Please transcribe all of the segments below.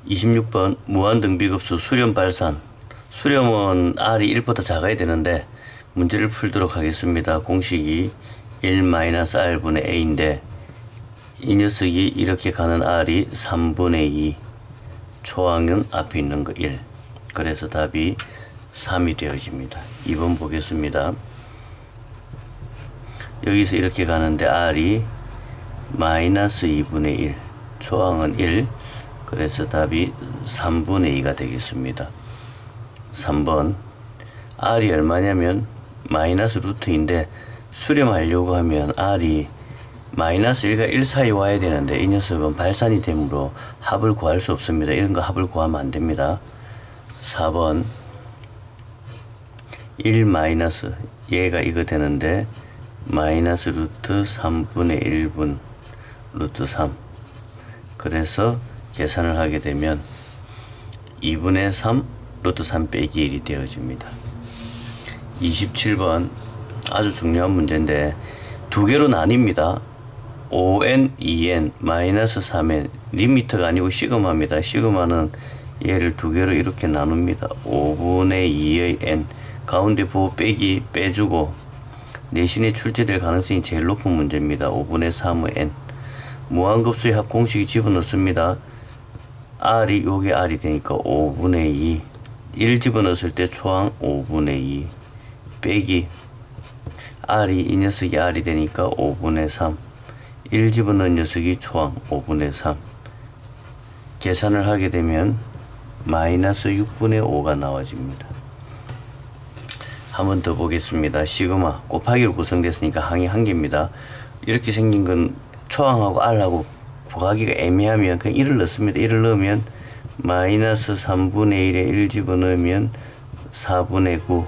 26번 무한등비급수 수렴 발산. 수렴은 R이 1보다 작아야 되는데 문제를 풀도록 하겠습니다. 공식이 1-R분의 A인데 이 녀석이 이렇게 가는 R이 3분의 2, 초항은 앞에 있는 거 1. 그래서 답이 3이 되어집니다. 2번 보겠습니다. 여기서 이렇게 가는데 R이 마이너스 2분의 1, 초항은 1. 그래서 답이 3분의 2가 되겠습니다. 3번 R이 얼마냐면 마이너스 루트인데 수렴하려고 하면 R이 마이너스 1과 1 사이 와야 되는데 이 녀석은 발산이 되므로 합을 구할 수 없습니다. 이런 거 합을 구하면 안 됩니다. 4번 1 마이너스 얘가 이거 되는데 마이너스 루트 3분의 1분 루트 3. 그래서 계산을 하게 되면 2분의 3 루트 3 빼기 1이 되어집니다. 27번 아주 중요한 문제인데 두 개로 나뉩니다. 5n, 2n, 마이너스 3n 리미터가 아니고 시그마입니다. 시그마는 얘를 두 개로 이렇게 나눕니다. 5분의 2의 n 가운데 보호 빼기 빼주고 내신에 출제될 가능성이 제일 높은 문제입니다. 5분의 3의 n 무한급수의 합 공식이 집어넣습니다. R이 요게 R이 되니까 5분의 2 1 집어넣었을 때 초항 5분의 2 빼기 R이 이 녀석이 R이 되니까 5분의 3 1 집어넣은 녀석이 초항 5분의 3 계산을 하게 되면 마이너스 6분의 5가 나와집니다. 한 번 더 보겠습니다. 시그마 곱하기로 구성됐으니까 항이 한 개입니다. 이렇게 생긴 건 초항하고 R하고 구하기가 애매하면 그냥 1을 넣습니다. 1을 넣으면 마이너스 3분의 1에 1 집어넣으면 4분의 9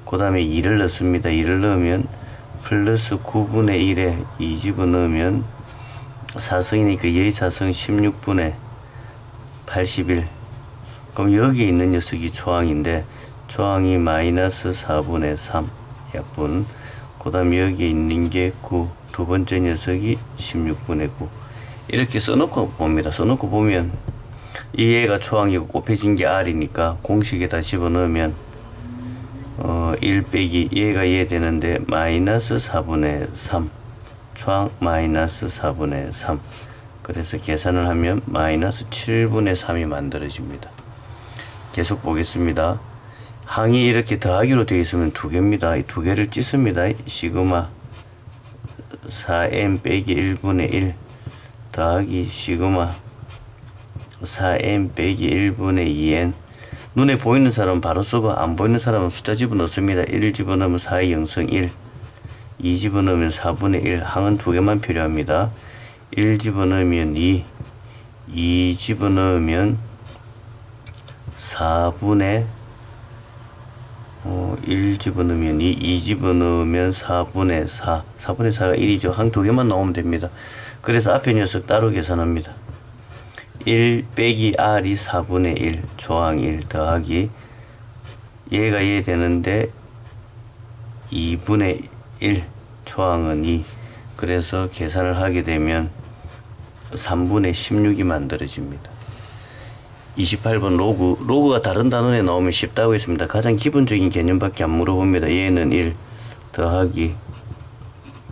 그 다음에 2를 넣습니다. 2를 넣으면 플러스 9분의 1에 2 집어넣으면 4승이니까 얘의 4승 16분의 81. 그럼 여기에 있는 녀석이 초항인데 초항이 마이너스 4분의 3 약분 그 다음에 여기에 있는 게 9 두 번째 녀석이 16분의 9 이렇게 써놓고 봅니다. 써놓고 보면 이 얘가 초항이고 곱해진 게 R이니까 공식에다 집어넣으면 1 빼기 얘가 얘 되는데 마이너스 4분의 3 초항 마이너스 4분의 3 그래서 계산을 하면 마이너스 7분의 3이 만들어집니다. 계속 보겠습니다. 항이 이렇게 더하기로 되어 있으면 두 개입니다. 이 두 개를 찢습니다. 시그마 4n 빼기 1분의 1 더하기 시그마 4n 빼기 1분의 2n 눈에 보이는 사람은 바로 쓰고 안 보이는 사람은 숫자 집어넣습니다. 1 집어넣으면 4의 0승 1 2 집어넣으면 4분의 1 항은 두 개만 필요합니다. 1 집어넣으면 2 집어넣으면 4분의 1 집어넣으면 2 집어넣으면 4분의 4 4분의 4가 1이죠. 항 두 개만 나오면 됩니다. 그래서 앞에 녀석 따로 계산합니다. 1 빼기 R이 4분의 1 초항 1 더하기 얘가 얘 되는데 2분의 1 초항은 2 그래서 계산을 하게 되면 3분의 16이 만들어집니다. 28번 로그가 다른 단원에 나오면 쉽다고 했습니다. 가장 기본적인 개념밖에 안 물어봅니다. 얘는 1 더하기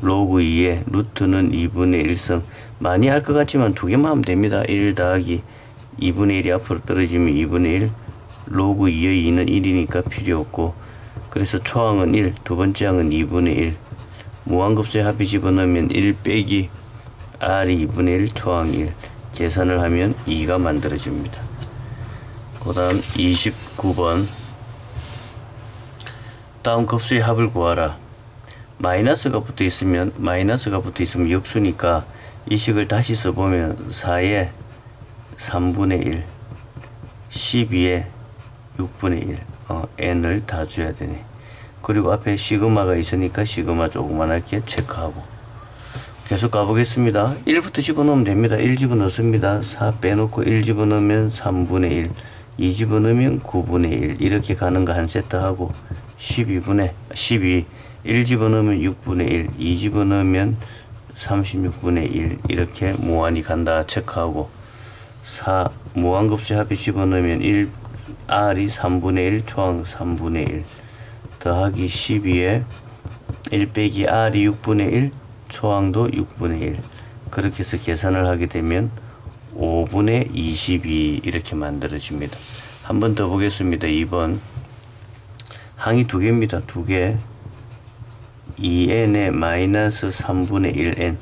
로그 2에 루트는 2분의 1승 많이 할 것 같지만 두 개만 하면 됩니다. 1 더하기 2분의 1이 앞으로 떨어지면 2분의 1 로그 2의 2는 1이니까 필요 없고 그래서 초항은 1 두 번째 항은 2분의 1 무한급수의 합이 집어넣으면 1 빼기 R이 2분의 1 초항 1 계산을 하면 2가 만들어집니다. 그 다음 29번 다음 급수의 합을 구하라. 마이너스가 붙어 있으면 역수니까 이 식을 다시 써보면 4에 3분의 1 12에 6분의 1 n을 다 줘야 되네. 그리고 앞에 시그마가 있으니까 시그마 조그만하게 체크하고 계속 가보겠습니다. 1부터 집어넣으면 됩니다. 1 집어넣습니다. 4 빼놓고 1 집어넣으면 3분의 1 2 집어넣으면 9분의 1 이렇게 가는 거 한 세트 하고 12 1 집어넣으면 6분의 1 2 집어넣으면 36분의 1 이렇게 무한히 간다 체크하고 4 무한급수의 합이 집어넣으면 1 R이 3분의 1 초항 3분의 1 더하기 12에 1 빼기 R이 6분의 1 초항도 6분의 1 그렇게 해서 계산을 하게 되면 5분의 22 이렇게 만들어집니다. 한 번 더 보겠습니다. 2번 항이 두 개입니다. 두 개 2n에 마이너스 3분의 1n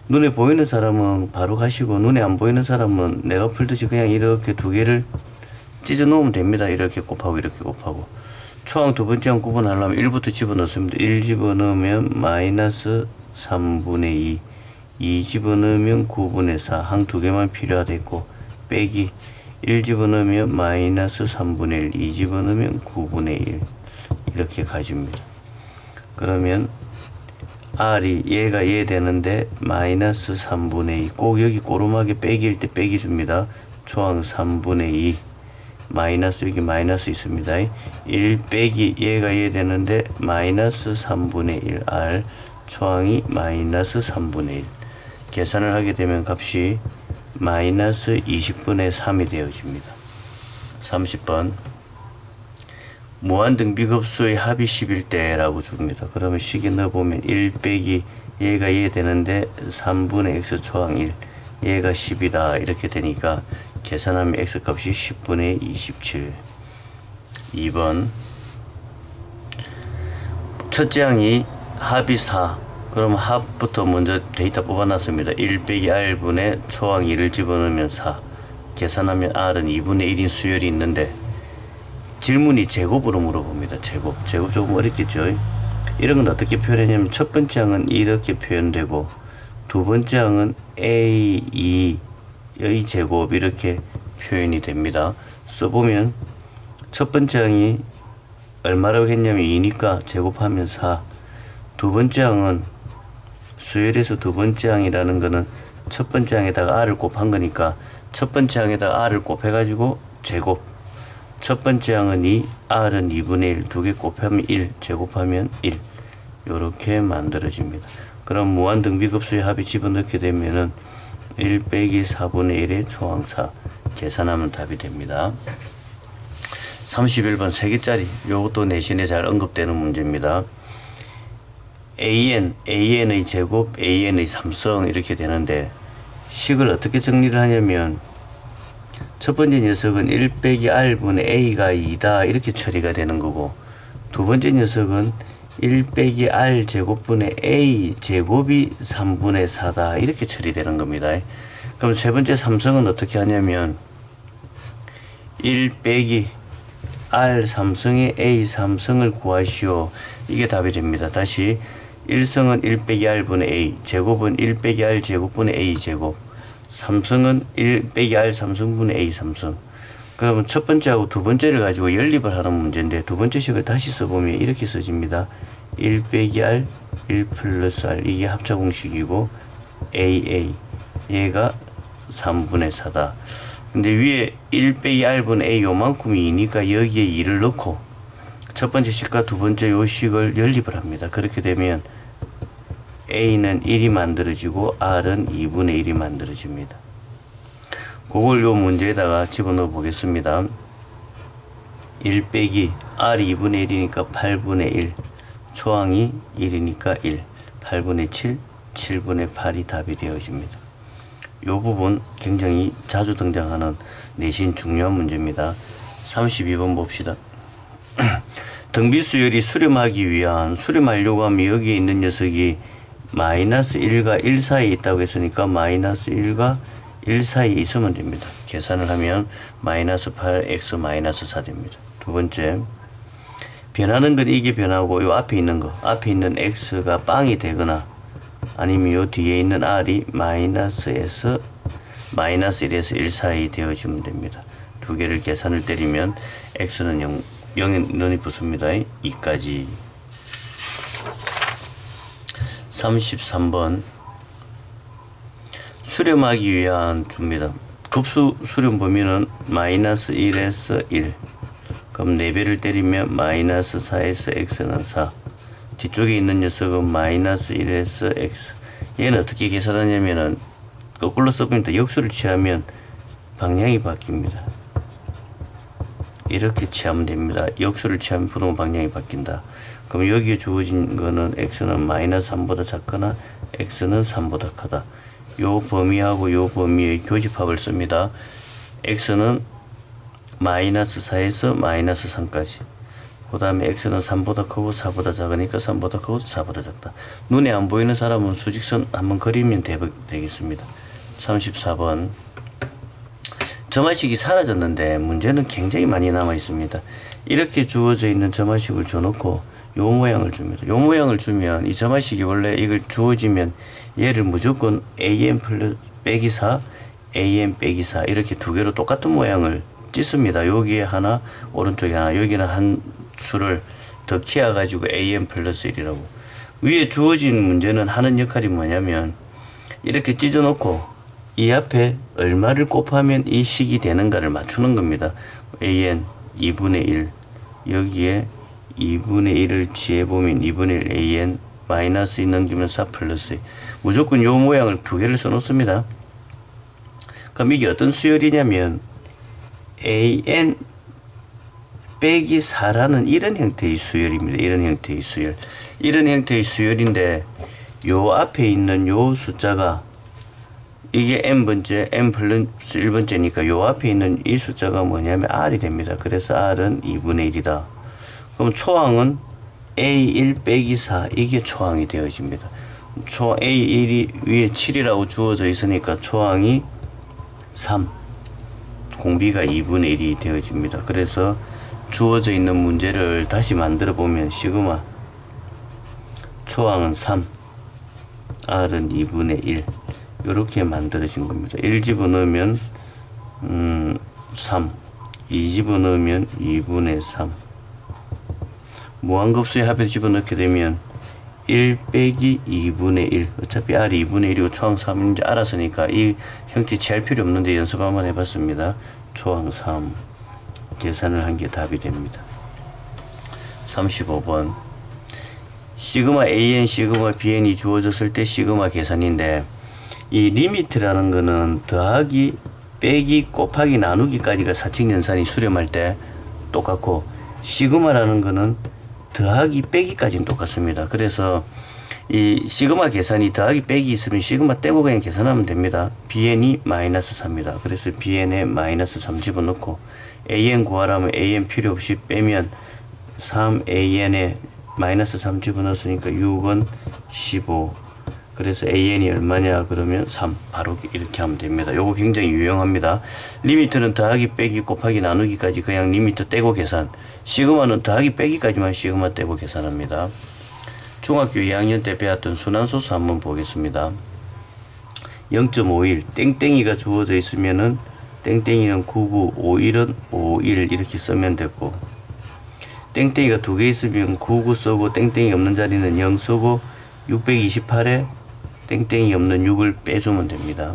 눈에 보이는 사람은 바로 가시고 눈에 안 보이는 사람은 내가 풀듯이 그냥 이렇게 두 개를 찢어 놓으면 됩니다. 이렇게 곱하고 이렇게 곱하고 초항 두 번째 항 구분하려면 1부터 집어넣습니다. 1 집어넣으면 마이너스 3분의 2 2 집어넣으면 9분의 4 항 두 개만 필요하겠고 빼기 1 집어넣으면 마이너스 3분의 1 2 집어넣으면 9분의 1 이렇게 가집니다. 그러면 R이 얘가 얘 되는데 마이너스 3분의 2 꼭 여기 꼬르마게 빼기일 때 빼기 줍니다. 초항 3분의 2 마이너스 여기 마이너스 있습니다. 1 빼기 얘가 얘 되는데 마이너스 3분의 1 R 초항이 마이너스 3분의 1 계산을 하게 되면 값이 마이너스 20분의 3이 되어집니다. 30번 무한등비급수의 합이 10일 때라고 줍니다. 그러면 식에 넣어보면 1 빼기 얘가 얘 되는데 3분의 x 초항 1 얘가 10이다 이렇게 되니까 계산하면 x값이 10분의 27 2번 첫째 항이 합이 4 그럼 합부터 먼저 데이터 뽑아놨습니다. 1 빼기 r분의 초항 2를 집어넣으면 4 계산하면 r은 2분의 1인 수열이 있는데 질문이 제곱으로 물어봅니다. 제곱 조금 어렵겠죠. 이런 건 어떻게 표현하냐면 첫 번째 항은 이렇게 표현되고 두 번째 항은 a2의 제곱 이렇게 표현이 됩니다. 써보면 첫 번째 항이 얼마라고 했냐면 2니까 제곱하면 4 두 번째 항은 수열에서 두 번째 항이라는 거는 첫 번째 항에다가 r을 곱한 거니까 첫 번째 항에다가 r을 곱해가지고 제곱 첫 번째 항은 2, r은 2분의 1, 두 개 곱하면 1, 제곱하면 1 요렇게 만들어집니다. 그럼 무한등비급수의 합이 집어넣게 되면은 1 빼기 4분의 1의 초항 4 계산하면 답이 됩니다. 31번 3개짜리 요것도 내신에 잘 언급되는 문제입니다. an의 제곱, an의 삼성 이렇게 되는데 식을 어떻게 정리를 하냐면 첫 번째 녀석은 1 빼기 r분의 a가 2다 이렇게 처리가 되는 거고 두 번째 녀석은 1 빼기 r 제곱분의 a 제곱이 3분의 4다 이렇게 처리되는 겁니다. 그럼 세 번째 삼성은 어떻게 하냐면 1 빼기 r 삼성의 a 삼성을 구하시오 이게 답이 됩니다. 다시 1성은 1 빼기 r분의 a 제곱은 1 빼기 r 제곱분의 a 제곱 삼성은 1 빼기 r 삼성분의 a 삼성 그러면 첫 번째하고 두 번째를 가지고 연립을 하는 문제인데 두 번째 식을 다시 써보면 이렇게 써집니다. 1 빼기 r 1 플러스 r 이게 합차 공식이고 aa 얘가 3분의 4다. 근데 위에 1 빼기 r분의 a 요만큼이 2니까 여기에 2를 넣고 첫 번째 식과 두 번째 요 식을 연립을 합니다. 그렇게 되면 a는 1이 만들어지고 r은 2분의 1이 만들어집니다. 그걸 요 문제에다가 집어넣어 보겠습니다. 1 빼기 r이 2분의 1이니까 8분의 1 초항이 1이니까 1 8분의 7 7분의 8이 답이 되어집니다. 요 부분 굉장히 자주 등장하는 내신 중요한 문제입니다. 32번 봅시다. 등비수열이 수렴하기 위한 수렴하려고 하면 여기에 있는 녀석이 마이너스 1과 1 사이에 있다고 했으니까 마이너스 1과 1 사이에 있으면 됩니다. 계산을 하면 마이너스 8x 마이너스 4 됩니다. 두 번째 변하는 건 이게 변하고 요 앞에 있는 거 앞에 있는 x가 빵이 되거나 아니면 요 뒤에 있는 r이 마이너스에서 마이너스 1에서 1 사이 되어지면 됩니다. 두 개를 계산을 때리면 x는 0에 눈이 붙습니다. 2까지 33번 수렴하기 위한 줍니다. 급수 수렴 보면은 마이너스 1에서 1 그럼 4배를 때리면 마이너스 4에서 x는 4 뒤쪽에 있는 녀석은 마이너스 1에서 x 얘는 어떻게 계산하냐면은 거꾸로 써보니까 역수를 취하면 방향이 바뀝니다. 이렇게 취하면 됩니다. 역수를 취하면 부동의 방향이 바뀐다. 그럼 여기에 주어진 거는 x는 마이너스 3보다 작거나 x는 3보다 크다. 요 범위하고 요 범위의 교집합을 씁니다. x는 마이너스 4에서 마이너스 3까지. 그 다음에 x는 3보다 크고 4보다 작으니까 3보다 크고 4보다 작다. 눈에 안 보이는 사람은 수직선 한번 그리면 되겠습니다. 34번. 점화식이 사라졌는데 문제는 굉장히 많이 남아 있습니다. 이렇게 주어져 있는 점화식을 줘놓고 요 모양을 줍니다. 요 모양을 주면 이 점화식이 원래 이걸 주어지면 얘를 무조건 an 플러스 빼기 4, an 빼기 4 이렇게 두 개로 똑같은 모양을 찢습니다. 여기에 하나, 오른쪽에 하나, 여기는 한 수를 더 키워 가지고 an 플러스 1이라고. 위에 주어진 문제는 하는 역할이 뭐냐면 이렇게 찢어 놓고 이 앞에 얼마를 곱하면 이 식이 되는가를 맞추는 겁니다. an 2분의 1 여기에 2분의 1을 취해보면 2분의 1 an 마이너스 2 넘기면 4 플러스 2. 무조건 요 모양을 두 개를 써놓습니다. 그럼 이게 어떤 수열이냐면 an 빼기 4라는 이런 형태의 수열입니다. 이런 형태의 수열. 이런 형태의 수열인데 요 앞에 있는 요 숫자가 이게 n번째, n 플러스 1번째니까 요 앞에 있는 이 숫자가 뭐냐면 r이 됩니다. 그래서 r은 2분의 1이다. 그럼 초항은 a1 빼기 4 이게 초항이 되어집니다. a1이 위에 7이라고 주어져 있으니까 초항이 3 공비가 2분의 1이 되어집니다. 그래서 주어져 있는 문제를 다시 만들어 보면 시그마 초항은 3 r은 2분의 1 이렇게 만들어진 겁니다. 1 집어넣으면 3 2 집어넣으면 2분의 3 무한급수의 합을 집어넣게 되면 1 빼기 2분의 1 어차피 r이 2분의 1이고 초항 3인지 알았으니까 이 형태 취할 필요 없는데 연습 한번 해봤습니다. 초항 3 계산을 한 게 답이 됩니다. 35번 시그마 an, 시그마 bn이 주어졌을 때 시그마 계산인데 이 리미트라는 거는 더하기, 빼기, 곱하기, 나누기까지가 사칙연산이 수렴할 때 똑같고 시그마라는 거는 더하기, 빼기까지는 똑같습니다. 그래서 이 시그마 계산이 더하기, 빼기 있으면 시그마 떼고 그냥 계산하면 됩니다. bn이 마이너스 3입니다. 그래서 bn에 마이너스 3 집어넣고 an 구하라면 an 필요 없이 빼면 3an에 마이너스 3 집어넣었으니까 6은 15. 그래서 an이 얼마냐 그러면 3 바로 이렇게 하면 됩니다. 요거 굉장히 유용합니다. 리미트는 더하기, 빼기, 곱하기, 나누기까지 그냥 리미트 떼고 계산. 시그마는 더하기, 빼기까지만 시그마 떼고 계산합니다. 중학교 2학년 때 배웠던 순환소수 한번 보겠습니다. 0.51 땡땡이가 주어져 있으면은 땡땡이는 99, 51은 51 이렇게 쓰면 됐고 땡땡이가 두 개 있으면 99 쓰고 땡땡이 없는 자리는 0 쓰고 628에 땡땡이 없는 6을 빼주면 됩니다.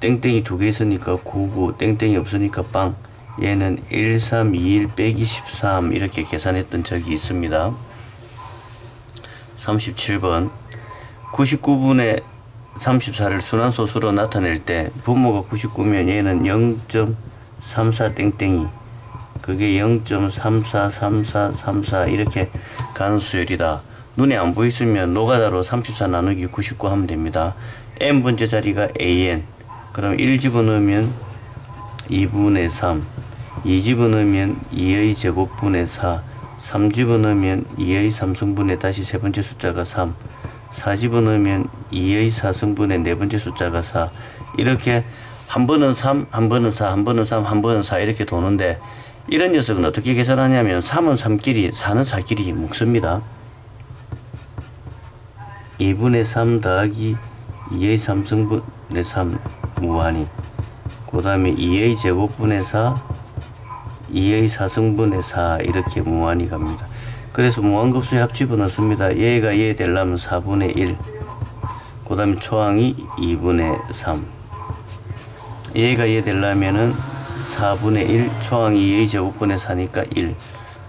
땡땡이 두 개 있으니까 99 땡땡이 없으니까 빵 얘는 1321 빼기 13 이렇게 계산했던 적이 있습니다. 37번 99분의 34를 순환소수로 나타낼 때 분모가 99면 얘는 0.34 땡땡이 그게 0.343434 이렇게 가는 수열이다. 눈에 안 보이시면 노가다로 34 나누기 99 하면 됩니다. n번째 자리가 an 그럼 1 집어넣으면 2분의 3 2 집어넣으면 2의 제곱분의 4 3 집어넣으면 2의 3승분의 다시 세 번째 숫자가 3 4 집어넣으면 2의 4승분의 네 번째 숫자가 4 이렇게 한 번은 3, 한 번은 4, 한 번은 3, 한 번은 4 이렇게 도는데 이런 녀석은 어떻게 계산하냐면 3은 3끼리 4는 4끼리 묶습니다. 2분의 3 더하기 2의 3승분의 3 무한히 그 다음에 2의 제곱분의 4 2의 4승분의 4 이렇게 무한히 갑니다. 그래서 무한급수의 합 집어넣습니다. 얘가 얘 되려면 4분의 1 그 다음에 초항이 2분의 3 얘가 얘 되려면은 4분의 1 초항이 2의 제곱분의 4니까 1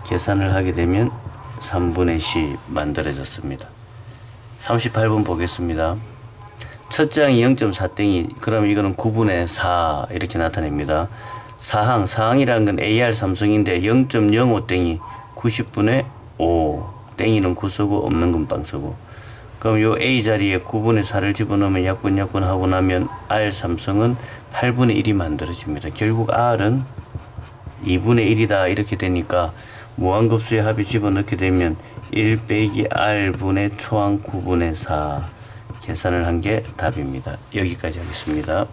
계산을 하게 되면 3분의 10 만들어졌습니다. 38번 보겠습니다. 첫째 항이 0.4땡이 그럼 이거는 9분의 4 이렇게 나타냅니다. 사항이라는 건 AR 삼성인데 0.05땡이 90분의 5 땡이는 구서고 없는 건 빵서고 그럼 요 A 자리에 9분의 4를 집어넣으면 약분 하고 나면 R 삼성은 8분의 1이 만들어집니다. 결국 R은 2분의 1이다 이렇게 되니까 무한급수의 합이 집어넣게 되면 1 빼기 R분의 초항 9분의 4 계산을 한 게 답입니다. 여기까지 하겠습니다.